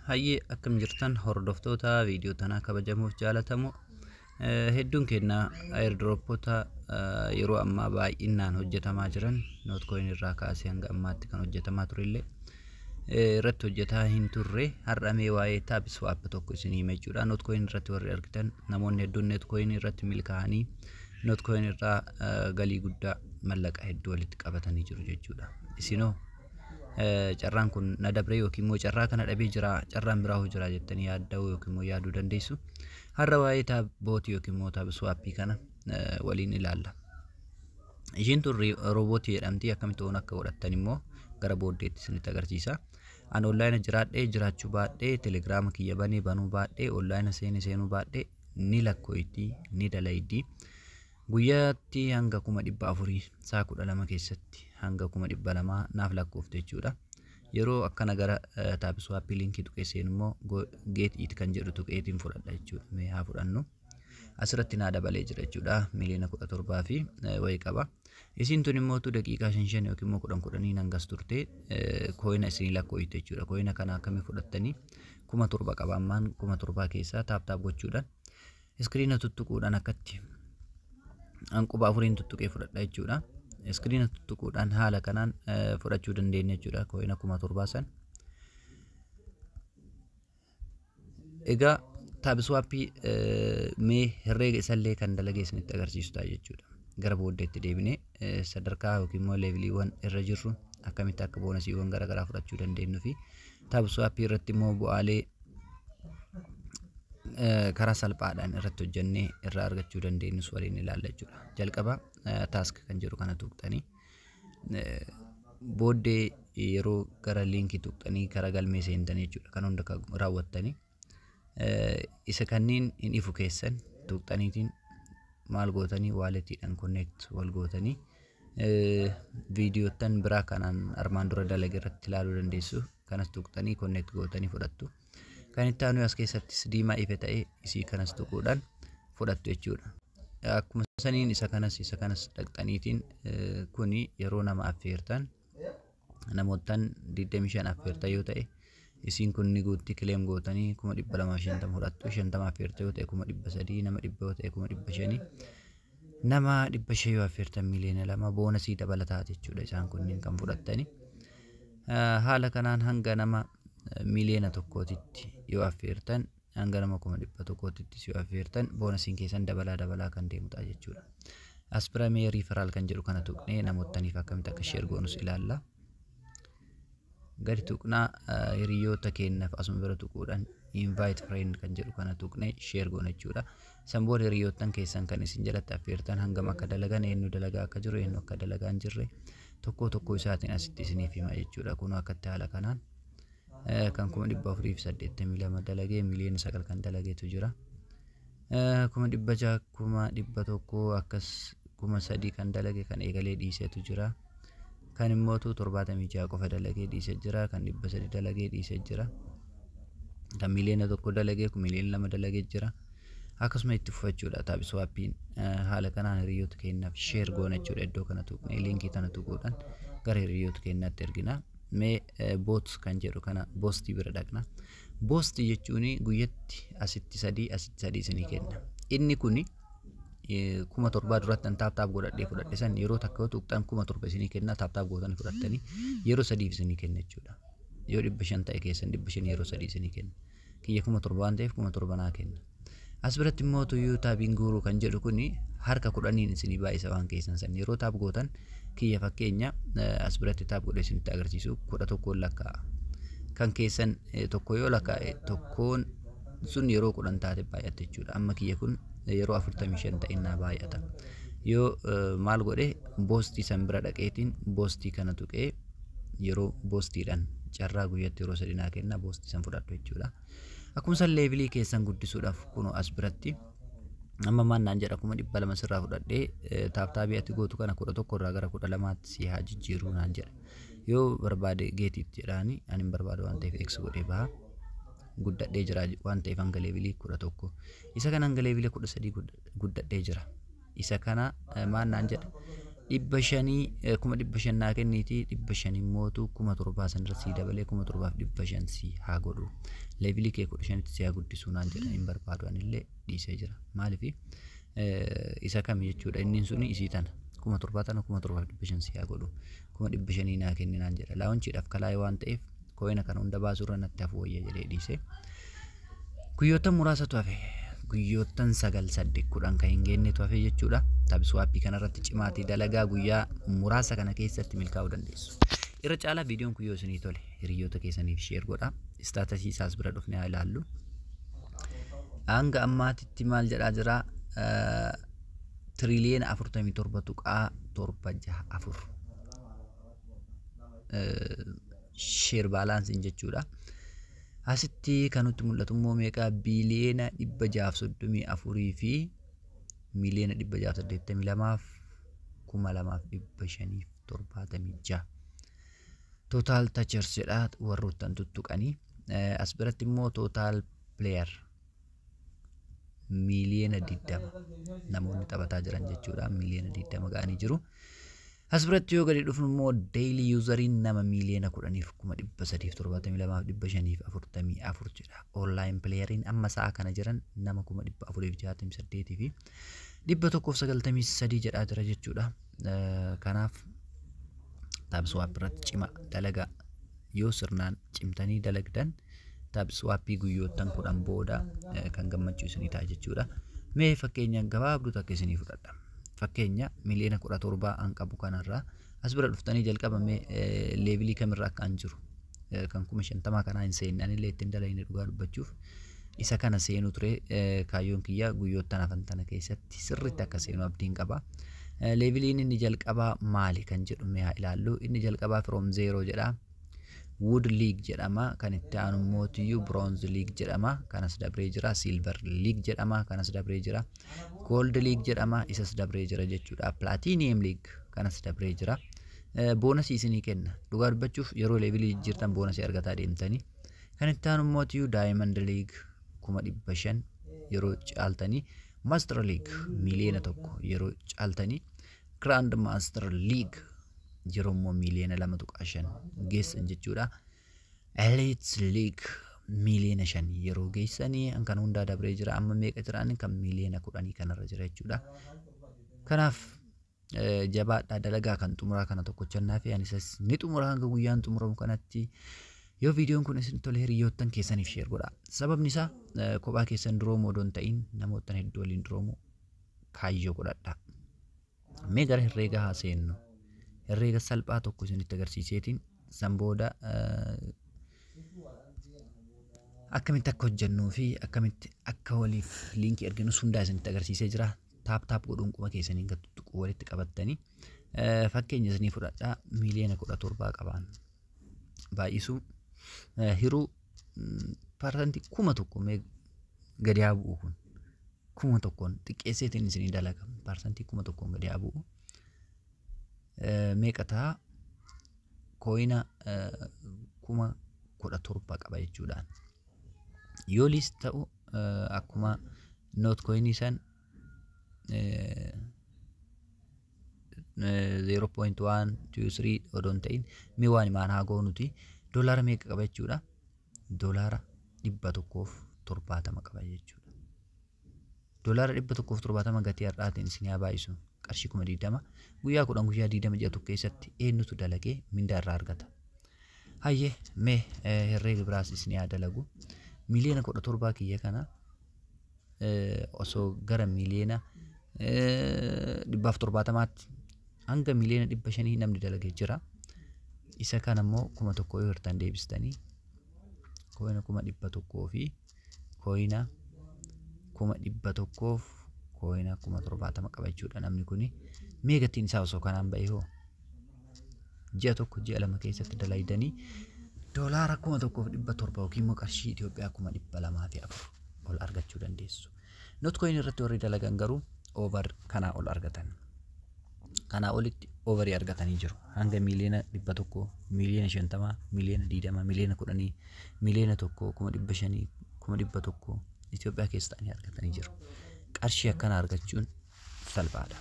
Hayyee akkam jirtan hordoftoota viidiyoo tanaa kabajamuuf jaalatamoo hedduun keenya airdropota yeroo ammaa baay'inaan hojjetamaa jiran notcoin irraa kaasee hanga ammaatti kan hojjetamaa turellee irratti hojjetaa hin turre har'amee waa'ee taabswaap tokko isinii himee jechuudha. Notcoin irratti warri argitan namoonni hedduun notcoin irratti milkaa'anii notcoin irraa galii guddaa mallaqa hedduu walitti qabatanii jiru jechuudha. Isinoo carraan kun na dabre yookiin immoo carraa kana dhabee jira carraan biraa jira jettanii yaadda'uu yookiin immoo yaaduu dandeessu. Har'a waa'ee taabootii yookiin immoo taabswaappii kana waliin ilaalla. Ishiin tun roobootii jedhamti. Akkamitti waan akka godhattan immoo gara booddeetti isinitti agarsiisa. An online jiraadhee jiraachuu baadhee telegiraama kiyya banuu baadhee online seenuu baadhee ni lakkooyitii ni dalayidii. Guyyaatti hanga 400 saa 12 keessatti hanga 200 naaf lakkoofte jechuudha. Yeroo akkana gara taabswaappii linkii tuqeesseen immoo get it kan jedhu tuqeetiin fudhadha jechuudha. Mee haa fudhannu. Asirratti naa dabalee jira jechuudha. Miliyoona 17 fi wayii qaba. Isin tun immoo daqiiqaa 5 yookiin immoo 10 hangas turte koina isin lakkooyite jechuudha. Koina kana akkamii fudhattanii 1700 qaba ammaan 1700 keessaa taap gochuudhaan iskiriina tuttuquudhaan akkatti anquba afuriin tuttuqee fudhadha jechuudha. Iskiriina tuttuquudhaan haala kanaan fudhachuu dandeenya jechuudha. Koina 1700 san. Egaa taabswaappii mee herreega isallee kan dalagee isinitti agarsiisu ta'a jechuudha. Gara booddeetti deebinee sadarkaa yookiin immoo leeviliiwwan irra jirru akkamitti akka boonasiiwwan garaagaraa fudhachuu dandeenyu fi taabswaappii irratti immoo bu'aalee karaa salphaadhaan irratti hojjennee irraa argachuu dandeenyus waliin ilaalla jechuudha. Jalqaba taask kan jedhu kana tuqxanii booddee yeroo gara linkii tuqxanii karaa galmee seentanii jechuudha. Kan hunda raawwattanii isa kanneen hin ifu keessan tuqxaniitiin maal gootanii waaletiidhaan connect wal gootanii viidiyootan biraa kanaan armaan dura dalage irratti ilaaluu dandeessu. Kanas tuqxanii connect gootanii fudhattu. Kan itti aanu as keessattis diimaa ife ta'ee isii kanas tuquudhaan fudhattu jechuudha. Akkuma saniin isa kanas dhaqxaniitiin kuni yeroo nama affeertan namootaan 25 affeertan yoo ta'e isiin kun ni guutti kileem gootanii 250 fudhattu. 50 affeertan yoo ta'e 300 nama 100 yoo ta'e 500 nama 500 yoo affeertan miliyoona 2 boonasii dabalataa jechuudha. Isaan kunniin kan fudhattani haala kanaan hanga nama miliyoona tokkootitti yoo affeertan hanga nama 100,000 yoo affeertan boonasiin keessan dabalaa kan deemu ta'a jechuudha. As bira mee riiferaal kan jedhu kana tuqnee namootaniif akkamitti akka sheer goonus ilaalla. Gadi tuqnaa hiriyoota keenyaaf asuma bira tuquudhaan invite friend kan jedhu kana tuqnee sheer goona jechuudha. San booda hiriyootan keessan kan isin jalatti affeertan hangam akka dalagan eenyu dalagaa akka jiru eenyu akka dalagaa hin jirre tokko isaatiin asitti isiniif hima jechuudha. Kun akkatti haala kanaan kan 482 dalagee miliyoona 9 kan dalageetu jira. 600,100 akkas 3,000 kan dalage kan eegalee dhiiseetu jira. Kan immoo 76 qofa dalagee dhiisee jira. Kan 300 dalagee dhiisee jira. Kan miliyoona 1 dalagee miliyoona 2 dalagee jira. Akkasuma itti fufachuudha. Taabswaappiin haala kanaan hiriyoota keenyaaf sheer goona jechuudha. Iddoo kana tuqnee linkii kana tuquudhaan gara hiriyoota keenyaatti ergina. Mee boot kan jedhu kana boostii bira dhaqna. Boostii jechuun guyyatti asitti sadii isinii kenna. Inni kuni 1700 duratti taap godhadhee fudhadhe san yeroo takka tuqxan 1700 isinii kenna. Taap gootanii fudhattanii yeroo sadiif isinii kenna jechuudha. Yoo 500 ta'e keessan 500 yeroo sadii isinii kenna. Kiyya 1700 waan ta'eef 1700 naa kenna. As biratti immoo tuyyuu taabiin guuruu kan jedhu kuni harka 10 isinii baay'isa waan keessan san yeroo taap gootan kiyya fakkeenya as biratti taap godhee isinitti agarsiisu 11 lakkaa'a. Kan keessan tokko yoo lakkaa'e tokkoon sun yeroo 10 taate baay'ata jechuudha. Amma kiyya kun yeroo 45 ta'innaa baay'ata. Yoo maal godhe boostii san bira dhaqeetiin boostii kana tuqee yeroo boostiidhaan carraa guyyatti yeroo sadii naa kenna boostii san fudhadhu jechuudha. Akkuma san leevilii keessan guddisuudhaaf kunoo as biratti amma maannaan jedha 200 sirraa fudhadhee taaptaabii ati gootu kana 11 irraa gara 12tti si haa jijjiiruu naan jedha. Yoo barbaade geetitti jedhaani ani barbaadu waan ta'eef x godhee baha guddadhee jira waan ta'eef hanga leevilii 11 isa kana hanga leevilii 13 guddadhee jira. Isa kana maannaan jedha dhibba shanii kuma dhibba shan naa kenniti dhibba shan immootu kuma torbaa sanirra sii dabalee kuma torbaaf dhibba shan sii haa godhu leevilii kee 15tti sii haa guddisuu naan jedha hin barbaadu anillee dhiisee jira maaliif isa kam jechuudha inni suni isii tana kuma torbaa tana kuma torbaaf dhibba shan sii haa godhu kuma dhibba shanii naa kenni naan jedha laawunchiidhaaf kalaa'ee waan ta'eef kooyina kana hunda baasurra natti hafu wayya jedhee dhiisee guyyoota muraasatu hafe guyyoottan 9-10 kan hin geennetu hafe jechuudha. Taabswaappii kanarratti cimaatii dalagaa guyyaa muraasa kana keessatti milkaa'uu dandeessu. Irra caalaa viidiyoon kun yoo isinii tole hiriyoota keessaniif sheer godhaa. Istaatasii isaas bira dhufnee haa ilaallu. Hanga ammaatitti maal jedhaa jira tiriliyeena 47.764 sheer baalaansiin jechuudha. Asitti kan nutti mul'atu immoo meeqa biliyeena 634 fi miliyeena 682,576 total touchers jedha warroottan tuttuqanii as biratti immoo total player miliyeena 20 namoonni taphataa jiran jechuudha miliyeena 20 ga'anii jiru. As biratti yoo gadi dhufnu immoo daily useriin nama miliyeena 10,372,544 jedha. Online playeriin amma sa'a kana jiran nama 468 fi 193 jedhaa jira jechuudha. Kanaaf taabswaap irratti cima dalagaa yoo sirnaan cimtanii dalagdan taabswaappii guyyoottan 10 booda kan gammachuu isinii ta'a jechuudha. Mee fakkeenya gabaabduu takka isinii fudhadha. Fakkeenya miliyeena 17 an qabu kanarraa as bira dhuftanii jalqabame leevilii kamirraa akka an jiru kan 50 kanaa hin seenne anillee ittiin dalagne dhugaa dubbachuuf isa kana seenu ture kaayyoon kiyya guyyoottan hafan tana keessatti sirriitti akka seenu abdiin qaba. Leeviliin inni jalqabaa maali kan jedhu mee haa ilaallu. Inni jalqabaa from 0 jedha. Wood League jedhama kan itti aanu mootiyyuu Bronze League jedhama kanas dabree jira. Silver League jedhama kanas dabree jira. Gold League jedhama isas dabree jira jechuudha. Platinum League kanas dabree jira. Boonasii isinii kenna dhugaa dubbachuuf yeroo leevilii jirtan boonasii argataa deemtanii kan itti aanu mootiyyuu Diamond League 500 yeroo caaltanii Master League miliyeena 1 yeroo caaltanii Grand Master League yeroo immoo miliyeena 2.5 geessan jechuudha. Elite League miliyeena 5 yeroo geessanii kan hundaa dabree jira. Amma meeqa jiraan kan miliyeena 10 kanarra jira jechuudha. Kanaaf jabaadhaa dalagaa kan xumuraa kana tokkochannaa fi anisas ni xumuraa hanga guyyaan xumuramu kanatti yoo viidiyoon kun isin tole hiriyoottan keessaniif sheer godhaa. Sababni isaa kophaa keessan duroomoo odoon ta'in namoottan hedduu waliin duroomoo kaayyoo godhadhaa. Mee gara herreegaa haa seennu. Herreega salphaa tokko isinitti agarsiiseetiin san booda akkamitti akka hojjennuu fi akkamitti akka waliif liinkii erginu hundaa isinitti agarsiisee jira. Taap godhuun quma keessaniin gad tuquu walitti qabattanii fakkeenya isinii fudhadhaa miliyeena 17 qabaan baay'isuu hiruu parsantii 1,000 mee gadi haa bu'u kun 1,000 xiqqeesseetiin isinii dalaga parsantii 1,000 gadi haa bu'u. Meeqa ta'a kooyina 17,000 qaba jechuudhaan yoo liist ta'u akkuma noot kooyinii san 0.123 odoon ta'in mee waan himaan haa goonuti doolaara meeqa qaba jechuudha. Doolaara 170 qaba jechuudha. Doolaara 170 gatii har'aatiin isin haa baay'isu. Qarshii 20 guyyaa 10 guyyaa 20 ji'a tokko keessatti eenyutu dalagee mindaa irraa argata. Hayyee mee herreega biraas isin haa dalagu. Miliyeena 17 kiyya kana osoo gara miliyeena 170tti hanga miliyeena 500 namni dalagee jira. Isa kana immoo 1,000 yoo hirtan deebistanii kooyina 100 fi kooyina 100 kooyina 70 qaba jechuudha. Namni kuni mee gatiin isaa osoo kanaan ba'ee hoo ji'a tokko ji'a lama keessatti dalaydanii doolaara 1,700 yookiin immoo qarshii Itoophiyaa 204 ol argachuu dandeessu. Noot kooyin irratti warri dalagan garuu over kanaa ol argatan. Kanaa olitti overii argatanii jiru. Hanga miliyeena 100, miliyeena 50, miliyeena 20, miliyeena 10, miliyeena 1, 500, 100 Itoophiyaa keessatti argatanii jiru. Qarshii akkana argachuun salphaadha.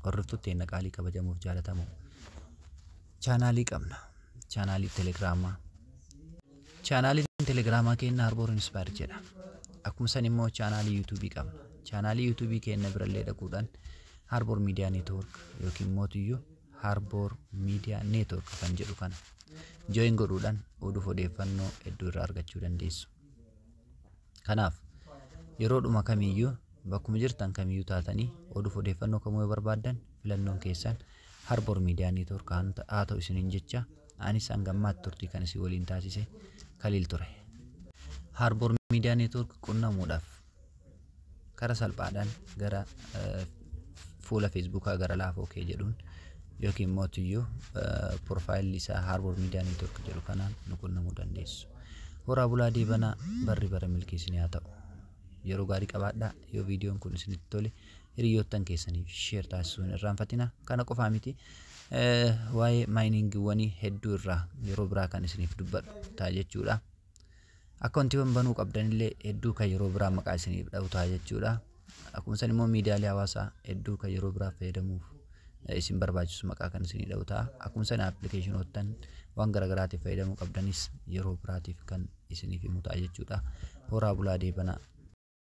hordoftoota keenya qaalii kabajamuuf jaalatamu chaanaalii qabna. Chaanaalii Telegiraamaa. Chaanaaliin Telegiraamaa keenya Harboor Inspire jedha. Akkuma san immoo chaanaalii YouTubeii qabna. Chaanaalii YouTubeii keenya birallee dhaquudhaan Harboor Media Network yookiin mootiyyuu Harboor Media Network kan jedhu kana join godhuudhaan odeeffannoo hedduu irraa argachuu dandeessu. Kanaaf yeroodhuma kamiyyuu bakkuma jirtan kamiyyuu taatanii odeeffannoo kamuu yoo barbaaddan filannoon keessan Harboor Media Network haa ta'u isiniin jecha anis hangammaatti turtii kan isin waliin taasise Kaliil ture. Harboor Media Network qunnamuudhaaf karaa salphaadhaan gara fuula Facebookaa gara laafoo kee jedhuun yookiin mootiyyuu profaayilii isaa Harboor Media Network jedhu kanaan nu qunnamuu dandeessu. Horaa bulaa deebanaa barri bara milkii isinii haa ta'u. Yeroo gaarii qabaadhaa. Yoo viidiyoon kun isinitti tole hiriyoottan keessaniif sheer taasisuun hin irraanfatinaa. Kana qofaa miti waa'ee maayiningiiwwanii hedduu irraa yeroo biraa kan isiniif dubbadhu ta'a jechuudha. Akkaawuntiiwwan banuu qabdanillee hedduu kan yeroo biraa maqaa isiniif dha'u ta'a jechuudha. Akkuma san immoo miidiyaalee hawaasaa hedduu kan yeroo biraa fayyadamuuf isin barbaachisu maqaa kan isinii dha'u ta'a. Akkuma san appilikeeshinoottan waan garaagaraatiif fayyadamuu qabdanis yeroo biraatiif kan isiniif himu ta'a jechuudha. Horaa bulaa deebanaa.